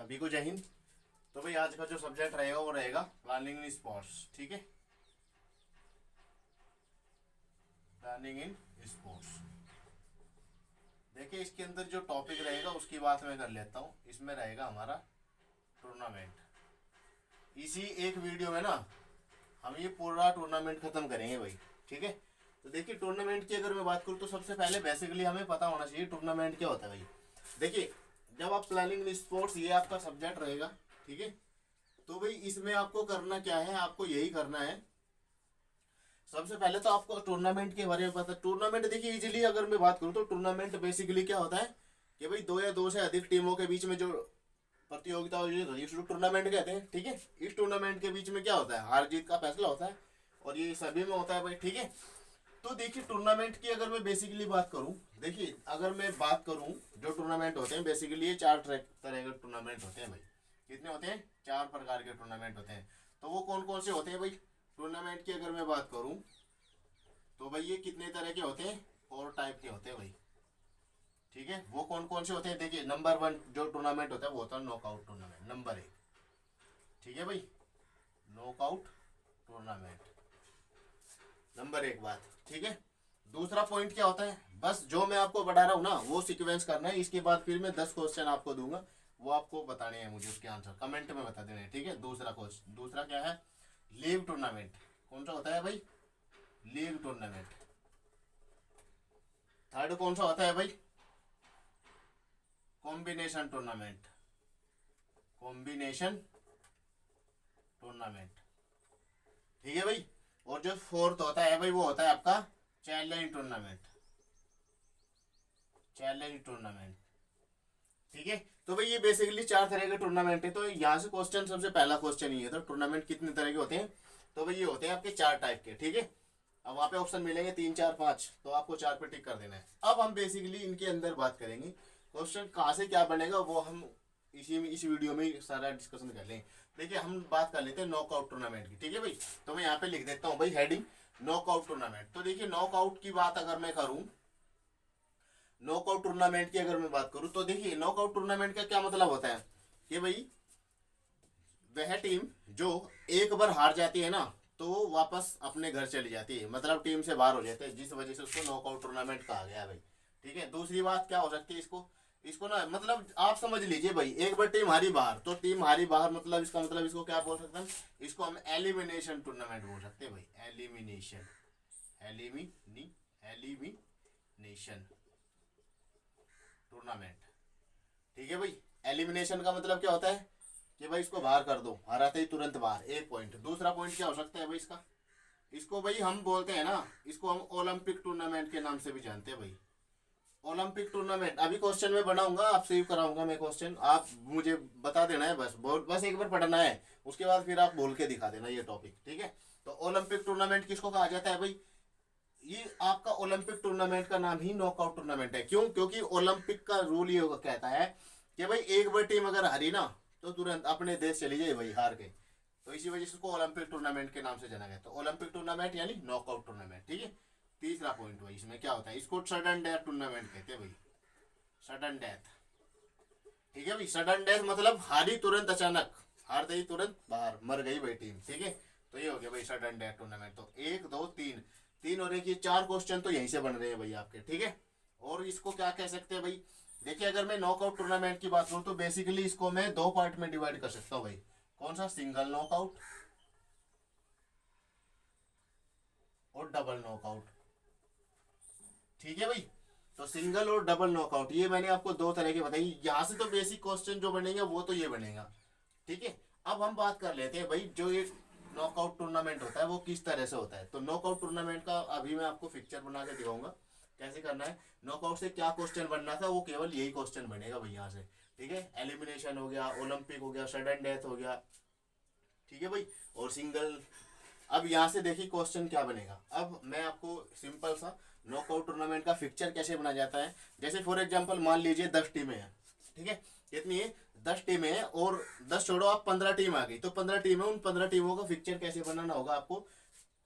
सभी को जय हिंद। तो भाई आज का जो सब्जेक्ट रहेगा वो रहेगा प्लानिंग इन स्पोर्ट्स। ठीक है, प्लानिंग इन स्पोर्ट्स। देखिए इसके अंदर जो टॉपिक रहेगा उसकी बात मैं कर लेता हूँ। इसमें रहेगा हमारा टूर्नामेंट। इसी एक वीडियो में ना हम ये पूरा टूर्नामेंट खत्म करेंगे भाई। ठीक है, तो देखिए टूर्नामेंट की अगर मैं बात करूँ तो सबसे पहले बेसिकली हमें पता होना चाहिए टूर्नामेंट क्या होता है भाई। देखिए जब आप प्लानिंग इन स्पोर्ट्स ये आपका सब्जेक्ट रहेगा, ठीक है, तो भाई इसमें आपको करना क्या है, आपको यही करना है। सबसे पहले तो आपको टूर्नामेंट के बारे में पता। टूर्नामेंट देखिए इजीली अगर मैं बात करूँ तो टूर्नामेंट बेसिकली क्या होता है कि भाई दो या दो से अधिक टीमों के बीच में जो प्रतियोगिता आयोजित होती है इसको टूर्नामेंट कहते हैं। ठीक है, इस टूर्नामेंट के बीच में क्या होता है, हार जीत का फैसला होता है और ये सभी में होता है भाई। ठीक है, तो देखिए टूर्नामेंट की अगर मैं बेसिकली बात करूं, देखिए अगर मैं बात करूं जो टूर्नामेंट होते हैं बेसिकली ये चार तरह के टूर्नामेंट होते हैं भाई। कितने होते हैं? चार प्रकार के टूर्नामेंट होते हैं। तो वो कौन कौन से होते हैं भाई? टूर्नामेंट की अगर मैं बात करूं तो भाई ये कितने तरह के होते हैं? 4 टाइप के होते हैं भाई। ठीक है, वो कौन कौन से होते हैं? देखिए नंबर 1 जो टूर्नामेंट होता है वो होता है नॉकआउट टूर्नामेंट, नंबर 1। ठीक है भाई, नॉकआउट टूर्नामेंट नंबर 1 बात। ठीक है, दूसरा पॉइंट क्या होता है, बस जो मैं आपको बता रहा हूँ ना वो सीक्वेंस करना है। इसके बाद फिर मैं 10 क्वेश्चन आपको दूंगा, वो आपको बताने हैं मुझे, उसके आंसर कमेंट में बता देने हैं। ठीक है, दूसरा क्वेश्चन, दूसरा क्या है? League tournament. कौन सा होता है भाई? League tournament. थर्ड कौन सा होता है भाई? Combination tournament. Combination tournament. ठीक है भाई, और जो फोर्थ होता है भाई वो होता है आपका चैलेंज टूर्नामेंट। Challenge tournament. ठीक है, तो भाई ये बेसिकली 4 तरह के टूर्नामेंट है। तो यहाँ से क्वेश्चन, सबसे पहला क्वेश्चन ये है, तो टूर्नामेंट कितने तरह के होते हैं? तो भाई ये होते हैं आपके 4 टाइप के। ठीक है, अब वहाँ पे ऑप्शन मिलेंगे 3 4 5, तो आपको 4 पे टिक कर देना है। अब हम बेसिकली इनके अंदर बात करेंगे, क्वेश्चन कहाँ से क्या बनेगा वो हम इस वीडियो में सारा डिस्कशन कर लें। देखिए हम बात कर लेते हैं नॉकआउट टूर्नामेंट की। ठीक है भाई, तो मैं यहाँ पे लिख देता हूँ भाई हेडिंग नॉकआउट टूर्नामेंट। तो देखिए नॉकआउट की बात अगर मैं करूँ, नॉकआउट टूर्नामेंट की अगर मैं बात करूं तो देखिए नॉकआउट टूर्नामेंट का क्या मतलब होता है कि भाई वह टीम जो एक बार हार जाती है ना तो वापस अपने घर चली जाती है, मतलब टीम से बाहर हो जाते हैं, जिस वजह से उसको नॉकआउट टूर्नामेंट कहा गया है भाई। ठीक है, दूसरी बात क्या हो सकती है, इसको इसको ना मतलब आप समझ लीजिए भाई, एक बार टीम हारी बाहर तो टीम हारी बाहर, मतलब इसका मतलब इसको क्या बोल सकते हैं? इसको हम एलिमिनेशन टूर्नामेंट बोल सकते हैं भाई। Elimination, elimination tournament. ठीक है भाई, एलिमिनेशन का मतलब क्या होता है कि भाई इसको बाहर कर दो, हराते ही तुरंत बाहर, 1 पॉइंट। दूसरा पॉइंट क्या हो सकता है भाई इसका? इसको भाई हम बोलते हैं ना, इसको हम ओलंपिक टूर्नामेंट के नाम से भी जानते हैं भाई। ओलंपिक टूर्नामेंट अभी क्वेश्चन में बनाऊंगा, आप सेव कराऊंगा मैं क्वेश्चन, आप मुझे बता देना है, बस एक बार पढ़ना है, उसके बाद फिर आप बोल के दिखा देना ये टॉपिक। ठीक है, तो ओलंपिक टूर्नामेंट किसको कहा जाता है भाई? ये आपका ओलंपिक टूर्नामेंट का नाम ही नॉकआउट टूर्नामेंट है। क्यों? क्योंकि ओलंपिक का रूल ये कहता है कि भाई एक बार टीम अगर हारी ना तो तुरंत अपने देश चली जाए भाई हार के, तो इसी वजह से उसको ओलंपिक टूर्नामेंट के नाम से जाना गया। तो ओलंपिक टूर्नामेंट यानी नॉकआउट टूर्नामेंट। ठीक है, तीसरा पॉइंट भाई इसमें क्या होता है, इसको सडन डेथ टूर्नामेंट कहते हैं भाई। Sudden death. ठीक है भाई, सडन डेथ मतलब हारी तुरंत, अचानक हारते ही तुरंत बाहर, मर गई भाई टीम। ठीक है, तो ये हो गया भाई सडन डेथ टूर्नामेंट। तो 1 2 3 तीन हो रहे कि 4 क्वेश्चन तो यहीं से बन रहे हैं भाई आपके। ठीक है, और इसको क्या कह सकते हैं भाई? देखिए अगर मैं नॉकआउट टूर्नामेंट की बात करूं तो बेसिकली इसको मैं 2 पार्ट में डिवाइड कर सकता हूं भाई। कौन सा? सिंगल नॉकआउट और डबल नॉकआउट। ठीक है भाई, तो सिंगल और डबल नॉकआउट ये मैंने आपको 2 तरह के बताई। यहाँ से तो बेसिक क्वेश्चन जो बनेगा वो तो ये बनेगा। ठीक है, अब हम बात कर लेते हैं भाई जो ये नॉकआउट टूर्नामेंट होता है वो किस तरह से होता है। तो नॉकआउट टूर्नामेंट का अभी मैं आपको पिक्चर बना के दिखाऊंगा कैसे करना है। नॉकआउट से क्या क्वेश्चन बनना था वो केवल यही क्वेश्चन बनेगा भाई यहाँ से। ठीक है, एलिमिनेशन हो गया, ओलंपिक हो गया, सडन डेथ हो गया। ठीक है भाई, और सिंगल। अब यहाँ से देखिए क्वेश्चन क्या बनेगा। अब मैं आपको सिंपल सा नॉकआउट टूर्नामेंट का फिक्चर कैसे बनाया जाता है। जैसे फॉर एग्जांपल मान लीजिए 10 टीमें हैं। ठीक है, कितनी है? 10 टीमें हैं, और 10 छोड़ो आप 15 टीम आ गई, तो 15 टीम है, उन 15 टीमों का फिक्चर कैसे बनाना होगा आपको।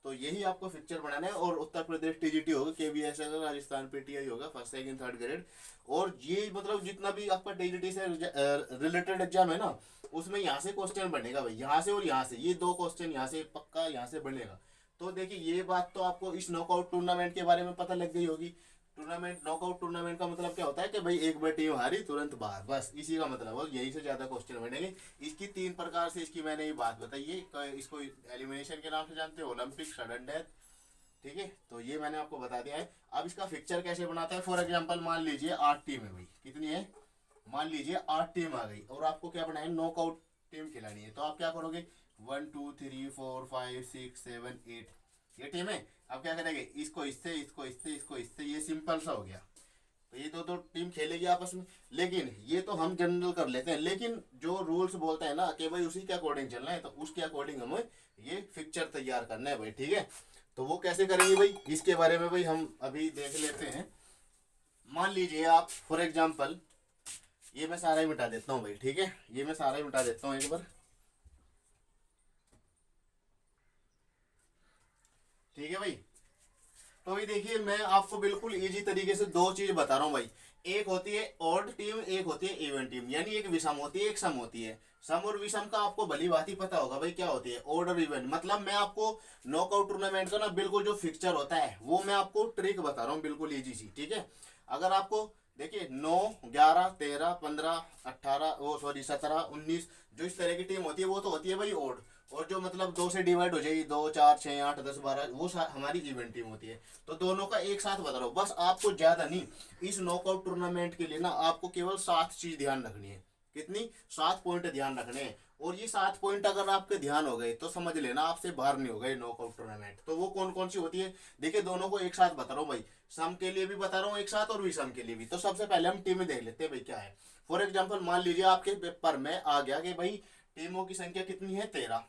तो यही आपको पिक्चर बनाना है। और उत्तर प्रदेश टीजीटी होगा, केवीएस होगा, राजस्थान पीटीआई होगा, फर्स्ट सेकंड थर्ड ग्रेड। और ये मतलब जितना भी आपका टीजीटी से रिलेटेड एग्जाम है ना, उसमें यहाँ से क्वेश्चन बनेगा भाई, यहाँ से और यहाँ से, ये दो क्वेश्चन यहाँ से पक्का यहाँ से बनेगा। तो देखिए ये बात तो आपको इस नॉकआउट टूर्नामेंट के बारे में पता लग गई होगी। टूर्नामेंट, नॉकआउट टूर्नामेंट का मतलब क्या होता है कि भाई एक बार टीम हारी तुरंत बाहर, बस इसी का मतलब है। यही से ज्यादा क्वेश्चन बनेंगे। इसकी 3 प्रकार से इसकी मैंने ये बात बताई है। इसको एलिमिनेशन के नाम से जानते हो, ओलंपिक, सडन डेथ, ठीक है। तो ये मैंने आपको बता दिया है। अब इसका फिक्चर कैसे बनाता है, फॉर एग्जाम्पल मान लीजिए 8 टीम है भाई, कितनी है, मान लीजिए 8 टीम आ गई और आपको क्या बनाए, नॉकआउट टीम खिलानी है। तो आप क्या करोगे, 1 2 3 4 5 6 7 8 ये टीम है। अब क्या करेंगे, इसको इससे, इसको इससे, इसको इससे, ये सिंपल सा हो गया। तो ये दो टीम खेलेगी आपस में। लेकिन ये तो हम जनरल कर लेते हैं, लेकिन जो रूल्स बोलते हैं ना कि भाई उसी के अकॉर्डिंग चलना है, तो उसके अकॉर्डिंग हमें ये फिक्चर तैयार करना है भाई, ठीक है। तो वो कैसे करेंगे भाई, इसके बारे में भाई हम अभी देख लेते हैं। मान लीजिए आप फॉर एग्जाम्पल, ये मैं सारा ही मिटा देता हूँ भाई, ठीक है, ये मैं सारा ही मिटा देता हूँ एक बार, ठीक है भाई। तो ये देखिए मैं आपको बिल्कुल इजी तरीके से दो चीज बता रहा हूँ भाई। एक होती है ऑड टीम, एक होती है इवन टीम, यानी एक विषम होती है, एक सम होती है। सम और विषम का आपको भली बात ही पता होगा भाई क्या होती है, ऑड और इवन। मतलब मैं आपको नॉकआउट टूर्नामेंट का ना बिल्कुल जो फिक्चर होता है वो मैं आपको ट्रिक बता रहा हूँ, बिल्कुल इजी सी, ठीक है। अगर आपको देखिए 9 11 13 15 18 वो सॉरी 17 19 जो इस तरह की टीम होती है वो तो होती है भाई ऑड। और जो मतलब 2 से डिवाइड हो जाएगी, 2 4 6 8 10 12, वो हमारी इवेंट टीम होती है। तो दोनों का एक साथ बता रहा हूँ, बस आपको ज्यादा नहीं, इस नॉकआउट टूर्नामेंट के लिए ना आपको केवल 7 चीज ध्यान रखनी है। कितनी, 7 पॉइंट ध्यान रखने हैं। और ये 7 पॉइंट अगर आपके ध्यान हो गए तो समझ लेना आपसे बाहर नहीं होगा ये नॉकआउट टूर्नामेंट। तो वो कौन कौन सी होती है, देखिए दोनों को एक साथ बता रहा हूँ भाई, सम के लिए भी बता रहा हूँ एक साथ और विषम के लिए भी। तो सबसे पहले हम टीमें देख लेते हैं भाई क्या है। फॉर एग्जाम्पल मान लीजिए आपके पेपर में आ गया कि भाई टीमों की संख्या कितनी है 13,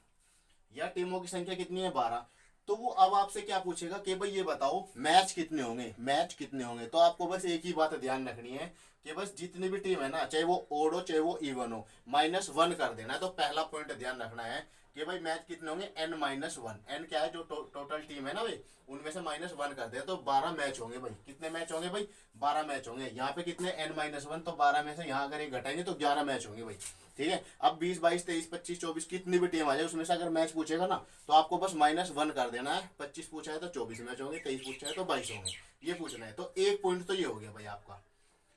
या टीमों की संख्या कितनी है 12। तो वो अब आपसे क्या पूछेगा कि भाई ये बताओ मैच कितने होंगे, मैच कितने होंगे। तो आपको बस एक ही बात ध्यान रखनी है कि बस जितनी भी टीम है ना, चाहे वो ओड हो चाहे वो इवन हो, -1 कर देना है। तो पहला पॉइंट ध्यान रखना है कि भाई मैच कितने होंगे, n-1। n क्या है, जो टोटल टीम है ना भाई, उनमें से -1 कर दे तो 12 मैच होंगे भाई। कितने मैच होंगे भाई, 12 मैच होंगे। यहाँ पे कितने, n-1, तो 12 में से यहाँ अगर एक घटाएंगे तो 11 मैच होंगे भाई, ठीक है। अब 20 22 23 25 24 कितनी भी टीम आ जाए उसमें से अगर मैच पूछेगा ना तो आपको बस -1 कर देना है। 25 पूछा है तो 24 मैच होंगे, 23 पूछा है तो 22 होंगे, ये पूछना है। तो एक पॉइंट तो ये हो गया भाई आपका,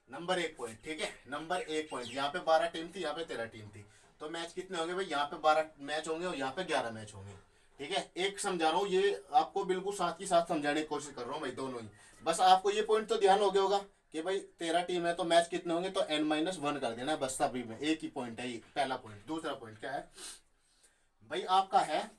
नंबर 1 पॉइंट, ठीक है। नंबर 1 पॉइंट, यहाँ पे 12 टीम थी, यहाँ पे 13 टीम थी, तो मैच कितने होंगे भाई, यहाँ पे 12 मैच होंगे और यहाँ पे 11 मैच होंगे, ठीक है। एक समझा रहा हूँ, ये आपको बिल्कुल साथ ही साथ समझाने की कोशिश कर रहा हूँ भाई, दोनों ही। बस आपको ये पॉइंट तो ध्यान हो गया होगा कि भाई 13 टीम है तो मैच कितने होंगे, तो n-1 कर देना है बस, सभी में एक ही पॉइंट है ये पहला पॉइंट। दूसरा पॉइंट क्या है भाई आपका है,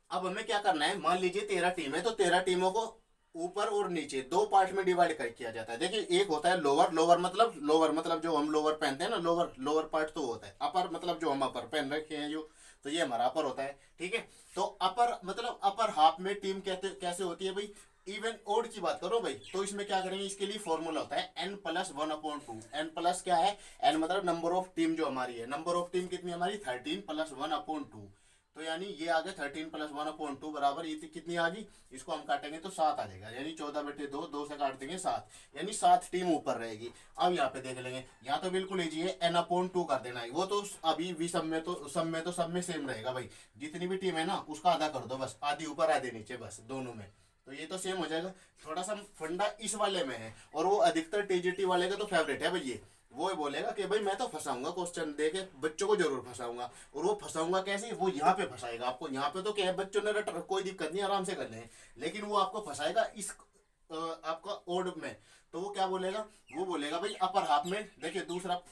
अब हमें क्या करना है, मान लीजिए 13 टीम है तो 13 टीमों को ऊपर और नीचे 2 पार्ट में डिवाइड कर किया जाता है। देखिए एक होता है लोअर, लोअर मतलब जो हम लोअर पहनते हैं ना, लोअर पार्ट तो होता है। अपर मतलब जो हम अपर पहन रखे हैं जो, तो ये हमारा अपर होता है, ठीक है। तो अपर मतलब अपर हाफ में टीम कहते कैसे होती है भाई, इवन ओड की बात करो भाई, तो इसमें क्या करेंगे, इसके लिए फॉर्मूला होता है n+1/2। n प्लस क्या है, n मतलब नंबर ऑफ टीम जो हमारी है, नंबर ऑफ टीम कितनी हमारी 13 + 1/2। तो यानी ये आ गया 13 + 1/2 बराबर ये कितनी आ गई, इसको हम काटेंगे तो 7 आ जाएगा, यानी 14/2, 2 से काट देंगे 7, यानी 7 टीम ऊपर रहेगी। अब यहाँ पे देख लेंगे, यहाँ तो बिल्कुल इजी है, n/2 कर देना है। वो तो अभी भी सब में सेम रहेगा भाई, जितनी भी टीम है ना उसका आधा कर दो बस, आधी ऊपर आधे नीचे बस दोनों में, तो ये तो सेम हो जाएगा। थोड़ा सा फंडा इस वाले में है, और वो अधिकतर टीजीटी वाले का तो फेवरेट है भाई ये, वो बोलेगा कि भाई मैं तो फंसाऊंगा, क्वेश्चन देके बच्चों को जरूर फंसाऊंगा। और वो फंसाऊंगा कैसे, वो यहाँ पे फंसाएगा आपको। यहाँ पे तो क्या है, बच्चों ने रट कोई दिक्कत नहीं, आराम से कर लें, लेकिन वो आपको फंसाएगा इस आपका ओड में। तो वो क्या बोलेगा, वो बोलेगा भाई अपर हाफ में, देखिए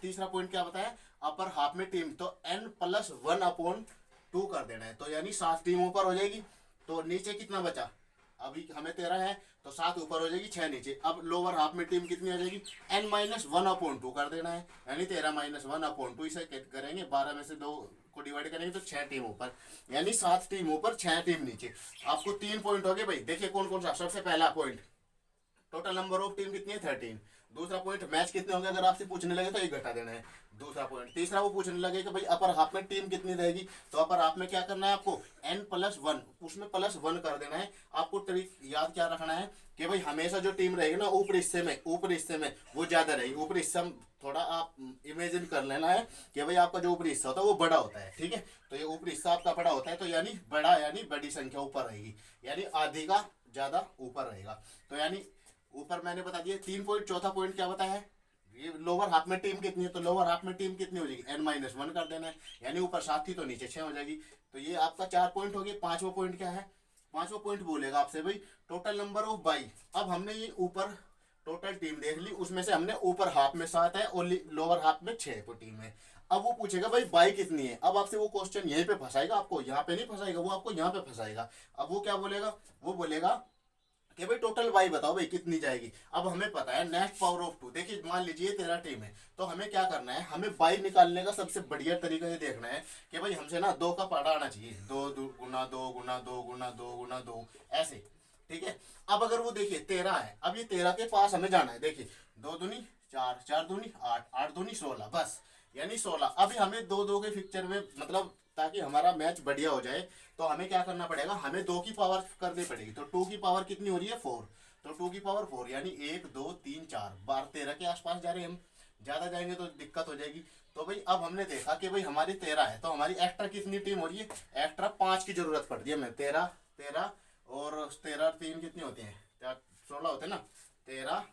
तीसरा पॉइंट क्या बताया, अपर हाफ में टीम, तो n+1/2 कर देना है। तो यानी 7 टीम ऊपर हो जाएगी, तो नीचे कितना बचा, अभी हमें 13 है तो 7 ऊपर हो जाएगी, 6 नीचे। अब लोअर हाफ में टीम कितनी आ जाएगी, n-1/2 कर देना है, यानी 13 - 1/2 इसे करेंगे, 12 में से 2 को डिवाइड करेंगे तो 6 टीम ऊपर, यानी 7 टीम ऊपर 6 टीम नीचे। आपको 3 पॉइंट हो गए भाई। देखिए कौन कौन सा, सबसे पहला point, total number of team कितनी है 13, दूसरा पॉइंट मैच कितने होंगे अगर आपसे पूछने लगे तो एक घटा देना है। दूसरा पॉइंट, तीसरा वो पूछने लगे कि भाई अपर हाफ में टीम कितनी रहेगी, तो अपर हाफ में क्या करना है आपको n+1, उसमें +1 कर देना है। आपको ट्रिक याद क्या रखना है कि भाई हमेशा जो टीम रहेगी ना ऊपरी हिस्से में वो ज्यादा रहेगी। ऊपरी हिस्सा थोड़ा आप इमेजिन कर लेना है कि भाई आपका जो ऊपरी हिस्सा होता है वो बड़ा होता है, ठीक है। तो ये ऊपरी हिस्सा आपका बड़ा होता है, तो यानी बड़ा यानी बड़ी संख्या ऊपर रहेगी, यानी आधी का ज्यादा ऊपर रहेगा। तो यानी ऊपर मैंने बता दिया 3 पॉइंट। चौथा पॉइंट क्या बताया है, ये लोअर हाफ में टीम कितनी है, तो लोअर हाफ में टीम कितनी हो जाएगी n-1 कर देना है, यानी ऊपर 7 थी तो नीचे 6 हो जाएगी। तो ये आपका 4 पॉइंट हो गए। पांचवा पॉइंट क्या है, पांचवा पॉइंट बोलेगा आपसे भाई टोटल नंबर ऑफ बाई। अब हमने ये ऊपर टोटल टीम देख ली, उसमें से हमने ऊपर हाफ में 7 है और लोअर हाफ में 6 टीम है। अब वो पूछेगा भाई बाई कितनी है। अब आपसे वो क्वेश्चन यहीं पे फंसाएगा, आपको यहाँ पे नहीं फंसाएगा, वो आपको यहाँ पे फंसाएगा। अब वो क्या बोलेगा, वो बोलेगा कि भाई टोटल बाई बताओ भाई कितनी जाएगी। अब हमें पता है नेक्स्ट पावर ऑफ 2। देखिए मान लीजिए 13 टीम है, तो हमें क्या करना है, हमें बाई निकालने का सबसे बढ़िया तरीका ये देखना है कि भाई हमसे ना 2 का पहाड़ा आना चाहिए, 2 गुना 2 गुना 2 गुना 2 गुना 2 ऐसे, ठीक है। अब अगर वो देखिए 13 है, अब ये 13 के पास हमें जाना है। देखिए 2 दूनी 4, 4 दूनी 8, 8 दूनी 16, बस यानी 16। अभी हमें 2-2 के पिक्चर में मतलब ताकि हमारा मैच बढ़िया हो जाए तो हमें क्या करना पड़ेगा, हमें 2 की पावर करनी पड़ेगी। तो 2 की पावर कितनी हो रही है 4, तो 2 की पावर 4 यानी 1 2 3 4 12 13 के आसपास जा रहे हैं हम। ज्यादा जाएंगे तो दिक्कत हो जाएगी। तो भाई अब हमने देखा कि भाई हमारी 13 है, तो हमारी एक्स्ट्रा कितनी टीम हो रही है, एक्स्ट्रा 5 की जरूरत पड़ रही है हमें। 13 13 और 13 3 कितनी होती है, 16 होते ना 13।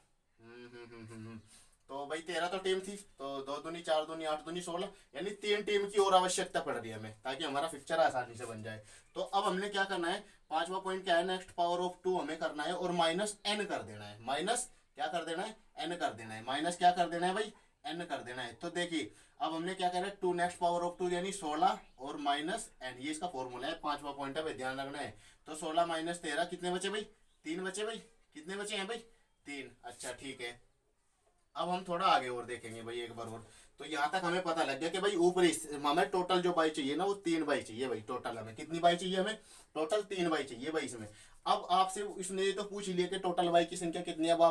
तो भाई 13 तो टीम थी, तो 2 दूनी 4 दूनी 8 दूनी 16, यानी 3 टीम की और आवश्यकता पड़ रही है हमें ताकि हमारा पिक्चर आसानी से बन जाए। तो अब हमने क्या करना है, पांचवा पॉइंट क्या है, नेक्स्ट पावर ऑफ 2 हमें करना है और -n कर देना है। माइनस क्या कर देना है, n कर देना है। माइनस क्या कर देना है भाई, n कर देना है। तो देखिए अब हमने क्या करा है, 2 नेक्स्ट पावर ऑफ 2 यानी 16 और -n, ये इसका फॉर्मूला है। पांचवा पॉइंट है भाई, ध्यान रखना है। तो 16 - 13 कितने बचे भाई, 3 बचे भाई। कितने बचे हैं भाई, 3। अच्छा ठीक है, अब हम थोड़ा आगे और देखेंगे भाई एक बार और। तो यहाँ तक हमें पता लग गया कि भाई ऊपरी हमें टोटल जो बाई चाहिए ना वो 3 बाई चाहिए भाई। टोटल हमें कितनी बाई चाहिए, हमें टोटल 3 बाई चाहिए भाई इसमें। अब आपसे इसने ये तो पूछ लिया कि टोटल बाई की संख्या कितनी है। अब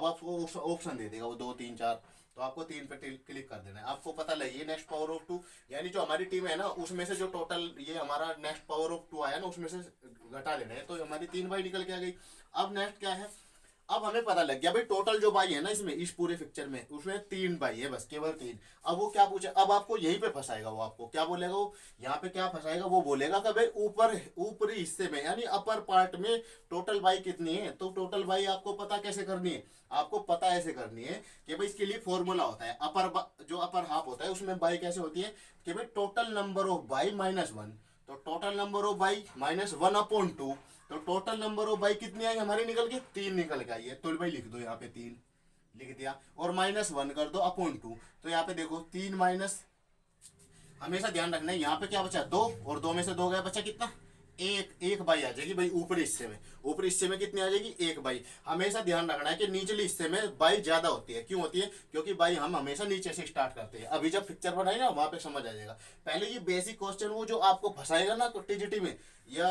आपको ऑप्शन दे देगा वो 2 3 4, तो आपको 3 पे क्लिक कर देना है। आपको पता लगी नेक्स्ट पावर ऑफ 2, यानी जो हमारी टीम है ना उसमें से जो टोटल ये हमारा नेक्स्ट पावर ऑफ 2 आया ना उसमें से घटा लेना है, तो हमारी 3 बाई निकल के आ गई। अब नेक्स्ट क्या है, अब हमें पता लग गया भाई टोटल जो बाई है ना इसमें इस पूरे पिक्चर में उसमें 3 बाई है, बस केवल 3। अब वो क्या पूछे, अब आपको यहीं पे फंसाएगा। वो आपको क्या बोलेगा, वो यहाँ पे क्या फंसाएगा, वो बोलेगा कि भाई ऊपरी हिस्से में यानी अपर पार्ट में टोटल बाई कितनी है। तो टोटल बाई आपको पता कैसे करनी है, आपको पता ऐसे करनी है कि भाई इसके लिए फॉर्मूला होता है। जो अपर हाफ होता है उसमें बाई कैसे होती है कि भाई टोटल नंबर ऑफ बाई -1, तो टोटल नंबर ऑफ बाई -1/2। तो टोटल नंबर ऑफ बाई कितनी आई हमारी निकल के, 3 निकल के आई है। तो भाई लिख दो यहाँ पे 3 लिख दिया और -1 कर दो अपॉन 2। तो यहाँ पे देखो 3 माइनस, हमेशा ध्यान रखना है यहाँ पे क्या बचा 2 और 2 में से 2 गया, बचा कितना, एक बाई आ जाएगी भाई ऊपरी हिस्से में। ऊपरी हिस्से में कितनी आ जाएगी, 1 बाई। हमेशा ध्यान रखना है कि निचले हिस्से में बाई ज्यादा होती है। क्यों होती है, क्योंकि बाई हम हमेशा नीचे से स्टार्ट करते हैं। अभी जब पिक्चर बनाए ना वहां पे समझ आ जाएगा। पहले ये बेसिक क्वेश्चन वो जो आपको फंसाएगा ना टीजीटी में या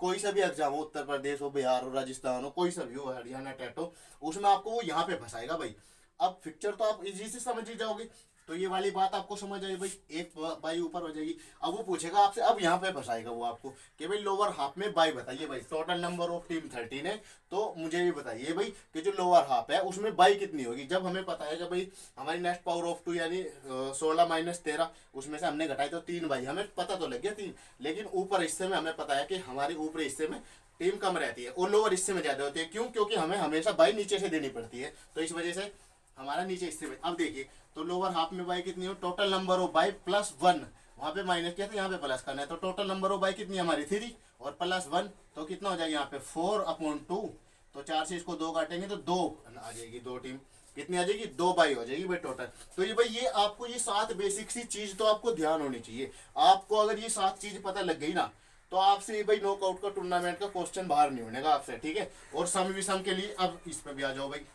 कोई सा भी एग्जाम हो, उत्तर प्रदेश हो, बिहार हो, राजस्थान हो, कोई सा भी हो, हरियाणा टेट हो, उसमें आपको वो यहाँ पे फंसाएगा भाई। अब पिक्चर तो आप इजी से समझ ही जाओगे। तो ये वाली बात आपको समझ आई भाई, एक बाई ऊपर हो जाएगी। अब वो पूछेगा आपसे, अब यहाँ पे फंसाएगा वो आपको कि भाई लोअर हाफ में बाई बताइए भाई। टोटल नंबर ऑफ टीम 13 है, तो मुझे भी बताइए भाई कि जो लोअर हाफ है उसमें बाई कितनी होगी। जब हमें पता है कि भाई हमारी नेक्स्ट पावर ऑफ 2 यानी 16 - 13 उसमें से हमने घटाई तो 3 बाई, हमें पता तो लग गया 3। लेकिन ऊपर हिस्से में हमें पता है कि हमारे ऊपरी हिस्से में टीम कम रहती है और लोअर हिस्से में ज्यादा होती है। क्यों, क्योंकि हमें हमेशा बाई नीचे से देनी पड़ती है, तो इस वजह से हमारा नीचे हिस्से में। अब देखिए तो लोअर हाफ में बाई कितनी हो, टोटल नंबर ऑफ बाई +1, वहां पे माइनस किया था यहाँ पे प्लस करना है। तो टोटल नंबर ऑफ बाई कितनी हमारी 3 और +1, तो कितना हो जाएगा यहाँ पे 4/2। तो 4 से इसको 2 काटेंगे तो 2 आ जाएगी। 2 टीम कितनी आ जाएगी, 2 बाई हो जाएगी भाई टोटल। तो ये भाई ये आपको ये 7 बेसिक सी चीज तो आपको ध्यान होनी चाहिए। आपको अगर ये 7 चीज पता लग गई ना तो आपसे भाई नॉकआउट का टूर्नामेंट का क्वेश्चन बाहर नहीं होने का आपसे, ठीक है। और सम विषम के लिए अब इस पे भी आ जाओ भाई।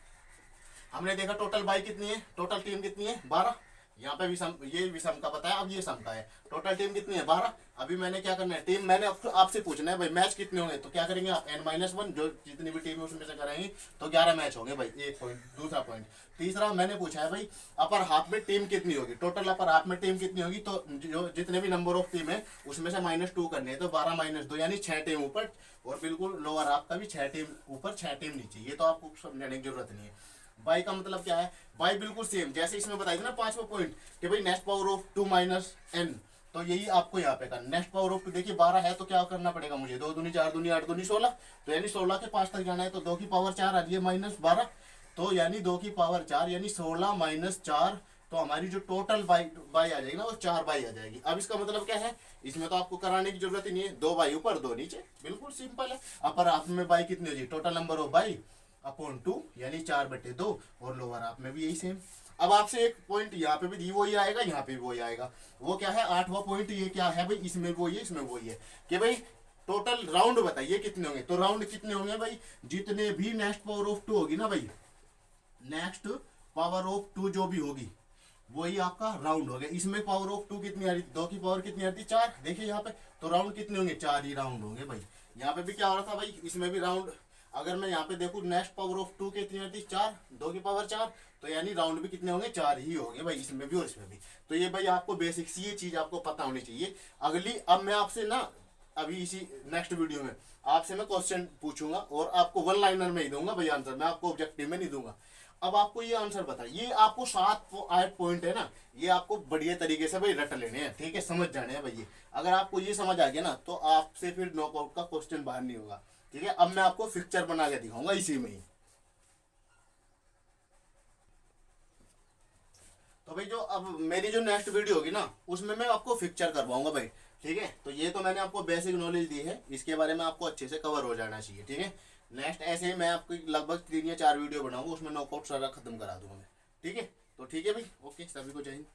हमने देखा टोटल बाई कितनी है, टोटल टीम कितनी है 12, यहाँ पे विषम, ये विषम का बताया, अब ये सम का है। टोटल टीम कितनी है 12। अभी मैंने क्या करना है, टीम मैंने आपसे पूछना है भाई मैच कितने होंगे, तो क्या करेंगे आप n-1 जो जितनी भी टीम है उसमें से करेंगे तो 11 मैच होंगे भाई, एक पॉइंट। दूसरा पॉइंट, तीसरा मैंने पूछा है भाई अपर हाफ में टीम कितनी होगी, टोटल अपर हाफ में टीम कितनी होगी, तो जो जितने भी नंबर ऑफ टीम है उसमें से -2 करनी है, तो 12 - 2 यानी 6 टीम ऊपर, और बिल्कुल लोअर हाफ का भी 6 टीम ऊपर 6 टीम नीचे। ये तो आपको समझाने की जरूरत नहीं है। बाई का मतलब क्या है, बाई बिल्कुल सेम जैसे इसमें बताई थी ना 5वां पॉइंट कि भाई नेक्स्ट पावर ऑफ 2 - n, तो यही आपको यहाँ पे करना। नेक्स्ट पावर ऑफ 2 देखिए 12 है तो क्या करना पड़ेगा मुझे, 2 दूनी 4 दूनी 8 दूनी 16, तो यानी 16 के 5 तक जाना है, तो 2 की पावर 4 आ रही है -12, तो यानी 2 की पावर 4 यानी 16 - 4, तो हमारी जो टोटल बाई आ जाएगी ना वो 4 बाई आ जाएगी। अब इसका मतलब क्या है, इसमें तो आपको कराने की जरूरत ही नहीं है, 2 बाई ऊपर 2 नीचे, बिल्कुल सिंपल है। अपर हाफ में बाई कितनी होगी, total number of by upon 2 यानी 4/2, और लोअर हाफ में भी यही सेम। अब आपसे एक पॉइंट यहाँ पे भी वही आएगा, यहाँ पे भी वही आएगा, वो क्या है 8वां पॉइंट, ये क्या है भाई, इसमें वही है इसमें वही है कि भाई टोटल राउंड बताइए कितने होंगे, तो राउंड कितने होंगे भाई, जितने भी नेक्स्ट पावर ऑफ 2 होगी ना भाई, नेक्स्ट पावर ऑफ 2 जो भी होगी वही आपका राउंड हो गया। इसमें पावर ऑफ 2 कितनी आ रही, 2 की पावर कितनी आती है 4, देखिए यहाँ पे, तो राउंड कितने होंगे 4 ही राउंड होंगे भाई। यहाँ पे भी क्या हो रहा था भाई, इसमें भी राउंड, अगर मैं यहाँ पे देखूँ नेक्स्ट पावर ऑफ 2 कितनी आती है 4, 2 की पावर 4, तो यानी राउंड भी कितने होंगे 4 ही होंगे भाई, इसमें भी और इसमें भी। तो ये भाई आपको बेसिक सी ये चीज आपको पता होनी चाहिए। अगली अब मैं आपसे ना अभी इसी नेक्स्ट वीडियो में आपसे मैं क्वेश्चन पूछूंगा और आपको 1 लाइनर में ही दूंगा भाई आंसर, मैं आपको ऑब्जेक्टिव में नहीं दूंगा। अब आपको ये आंसर बता, ये आपको 7-8 पॉइंट है ना, ये आपको बढ़िया तरीके से भाई रट लेने हैं, ठीक है, समझ जाने हैं भाई। ये अगर आपको ये समझ आ गया ना तो आपसे फिर नॉकआउट का क्वेश्चन बाहर नहीं होगा, ठीक है। अब मैं आपको पिक्चर बना के दिखाऊंगा इसी में ही। तो भाई जो अब मेरी जो नेक्स्ट वीडियो होगी ना उसमें मैं आपको पिक्चर करवाऊंगा भाई, ठीक है। तो ये तो मैंने आपको बेसिक नॉलेज दी है, इसके बारे में आपको अच्छे से कवर हो जाना चाहिए, ठीक है। नेक्स्ट ऐसे ही मैं आपको लगभग 3 या 4 वीडियो बनाऊंगा, उसमें नॉकआउट सारा खत्म करा दूंगा मैं, ठीक है। तो ठीक है भाई, ओके, सभी को जय हिंद।